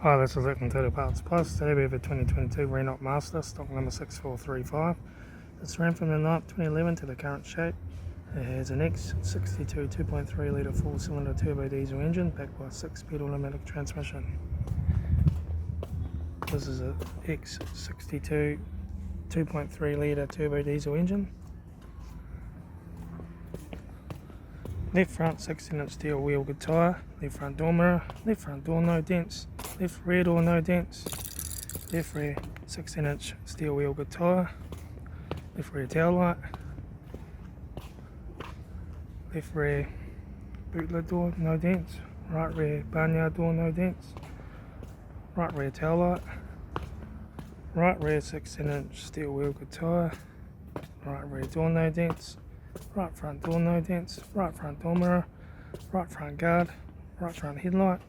Hi, this is Litre Total Parts Plus. Today we have a 2022 Renault Master, stock number 6435. It's ran from the night 2011 to the current shape. It has an X62 2.3 litre 4-cylinder turbo diesel engine backed by a 6-speed automatic transmission. This is a X62 2.3 litre turbo diesel engine. Left front 16-inch steel wheel good tyre, left front door mirror, left front door no dents, left rear door no dents, left rear 16-inch steel wheel good tyre, left rear tail light, left rear boot lid door no dents, right rear barnyard door no dents, right rear tail light, right rear 16-inch steel wheel good tyre, right rear door no dents, right front door no dents, right front door mirror, right front guard, right front headlight,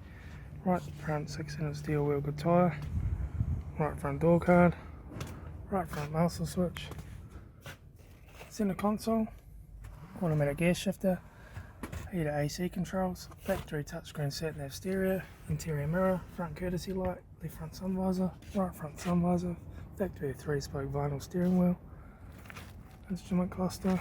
right front 16-inch steel wheel good tyre, right front door card, right front master switch, centre console, automatic gear shifter, heater AC controls, factory touchscreen sat nav stereo, interior mirror, front courtesy light, left front sun visor, right front sun visor, factory 3-spoke vinyl steering wheel, instrument cluster,